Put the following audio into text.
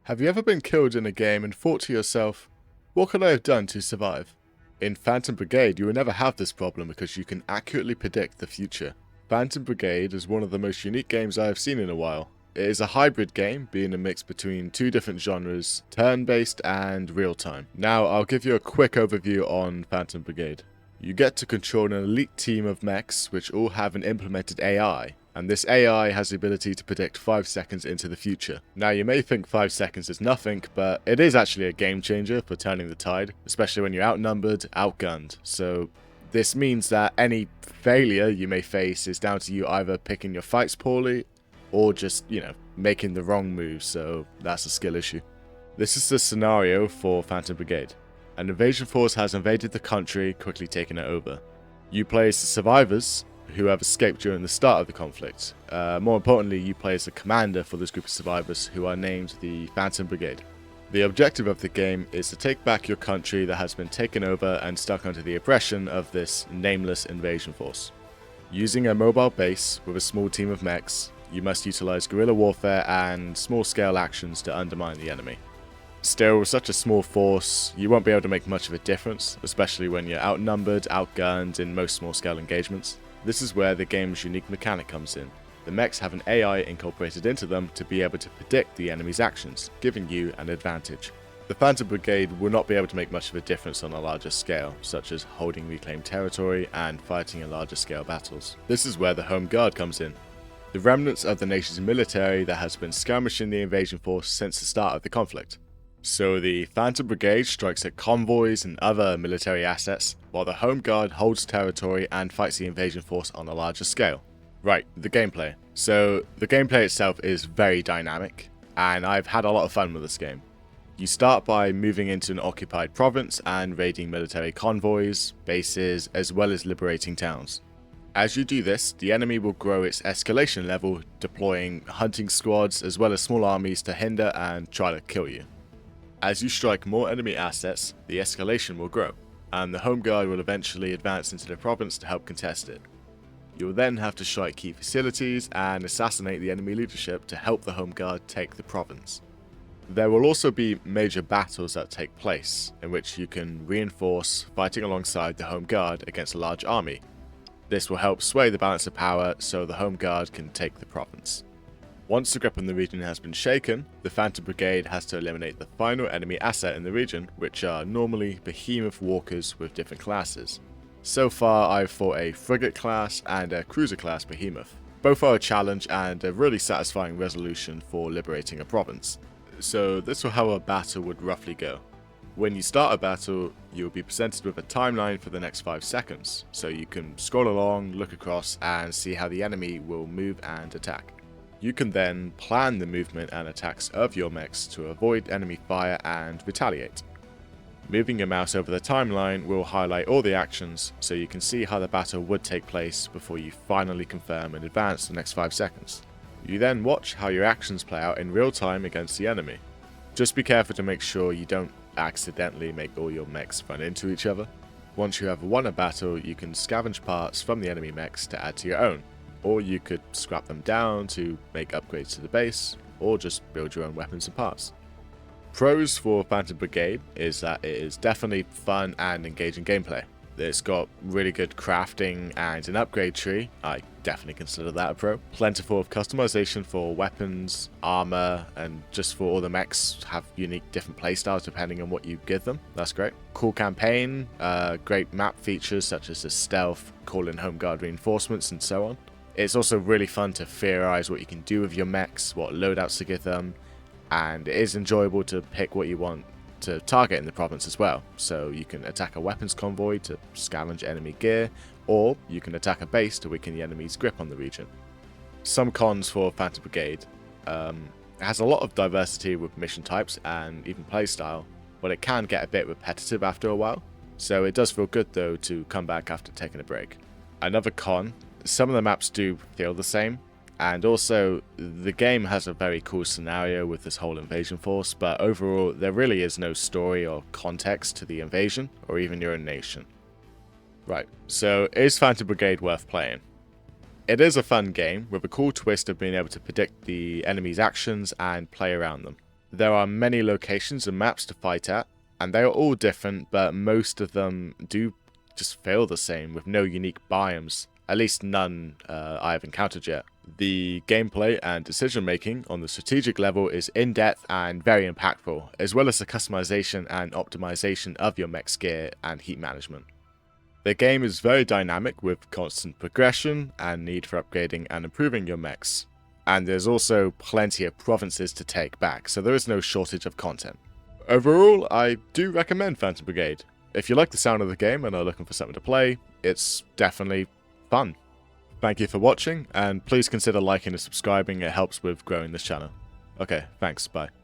Have you ever been killed in a game and thought to yourself, what could I have done to survive? In Phantom Brigade, you will never have this problem because you can accurately predict the future. Phantom Brigade is one of the most unique games I have seen in a while. It is a hybrid game, being a mix between two different genres, turn-based and real-time. Now, I'll give you a quick overview on Phantom Brigade. You get to control an elite team of mechs which all have an implemented AI, and this AI has the ability to predict 5 seconds into the future. Now you may think 5 seconds is nothing, but it is actually a game changer for turning the tide, especially when you're outnumbered, outgunned. So this means that any failure you may face is down to you either picking your fights poorly or just, making the wrong move, so that's a skill issue. This is the scenario for Phantom Brigade. An invasion force has invaded the country, quickly taking it over. You play as the survivors, who have escaped during the start of the conflict. More importantly, you play as the commander for this group of survivors, who are named the Phantom Brigade. The objective of the game is to take back your country that has been taken over and stuck under the oppression of this nameless invasion force. Using a mobile base with a small team of mechs, you must utilize guerrilla warfare and small-scale actions to undermine the enemy. Still, with such a small force, you won't be able to make much of a difference, especially when you're outnumbered, outgunned in most small-scale engagements. This is where the game's unique mechanic comes in. The mechs have an AI incorporated into them to be able to predict the enemy's actions, giving you an advantage. The Phantom Brigade will not be able to make much of a difference on a larger scale, such as holding reclaimed territory and fighting in larger scale battles. This is where the Home Guard comes in. The remnants of the nation's military that has been skirmishing the invasion force since the start of the conflict. So the Phantom Brigade strikes at convoys and other military assets, while the Home Guard holds territory and fights the invasion force on a larger scale. Right, the gameplay. So the gameplay itself is very dynamic, and I've had a lot of fun with this game. You start by moving into an occupied province and raiding military convoys, bases, as well as liberating towns. As you do this, the enemy will grow its escalation level, deploying hunting squads as well as small armies to hinder and try to kill you. As you strike more enemy assets, the escalation will grow, and the Home Guard will eventually advance into the province to help contest it. You will then have to strike key facilities and assassinate the enemy leadership to help the Home Guard take the province. There will also be major battles that take place, in which you can reinforce fighting alongside the Home Guard against a large army. This will help sway the balance of power so the Home Guard can take the province. Once the grip on the region has been shaken, the Phantom Brigade has to eliminate the final enemy asset in the region, which are normally behemoth walkers with different classes. So far I've fought a frigate class and a cruiser class behemoth. Both are a challenge and a really satisfying resolution for liberating a province. So this is how a battle would roughly go. When you start a battle, you will be presented with a timeline for the next 5 seconds, so you can scroll along, look across, and see how the enemy will move and attack. You can then plan the movement and attacks of your mechs to avoid enemy fire and retaliate. Moving your mouse over the timeline will highlight all the actions, so you can see how the battle would take place before you finally confirm and advance the next 5 seconds. You then watch how your actions play out in real time against the enemy. Just be careful to make sure you don't accidentally make all your mechs run into each other. Once you have won a battle, you can scavenge parts from the enemy mechs to add to your own, or you could scrap them down to make upgrades to the base, or just build your own weapons and parts. Pros for Phantom Brigade is that it is definitely fun and engaging gameplay. It's got really good crafting and an upgrade tree. I definitely consider that a pro. Plentiful of customization for weapons, armor, and just for all the mechs have unique different playstyles depending on what you give them. That's great. Cool campaign, great map features such as the stealth, call in Home Guard reinforcements, and so on. It's also really fun to theorize what you can do with your mechs, what loadouts to give them, and it is enjoyable to pick what you want to target in the province as well. So you can attack a weapons convoy to scavenge enemy gear, or you can attack a base to weaken the enemy's grip on the region. Some cons for Phantom Brigade. It has a lot of diversity with mission types and even playstyle, but it can get a bit repetitive after a while, so it does feel good though to come back after taking a break. Another con, some of the maps do feel the same, and also the game has a very cool scenario with this whole invasion force, but overall there really is no story or context to the invasion or even your own nation. Right, so is Phantom Brigade worth playing? It is a fun game with a cool twist of being able to predict the enemy's actions and play around them. There are many locations and maps to fight at, and they are all different, but most of them do just feel the same, with no unique biomes. At least none I have encountered yet. The gameplay and decision making on the strategic level is in-depth and very impactful, as well as the customization and optimization of your mech's gear and heat management. The game is very dynamic with constant progression and need for upgrading and improving your mechs. And there's also plenty of provinces to take back, so there is no shortage of content. Overall, I do recommend Phantom Brigade. If you like the sound of the game and are looking for something to play, it's definitely fun. Thank you for watching, and please consider liking and subscribing, it helps with growing this channel. Okay, thanks, bye.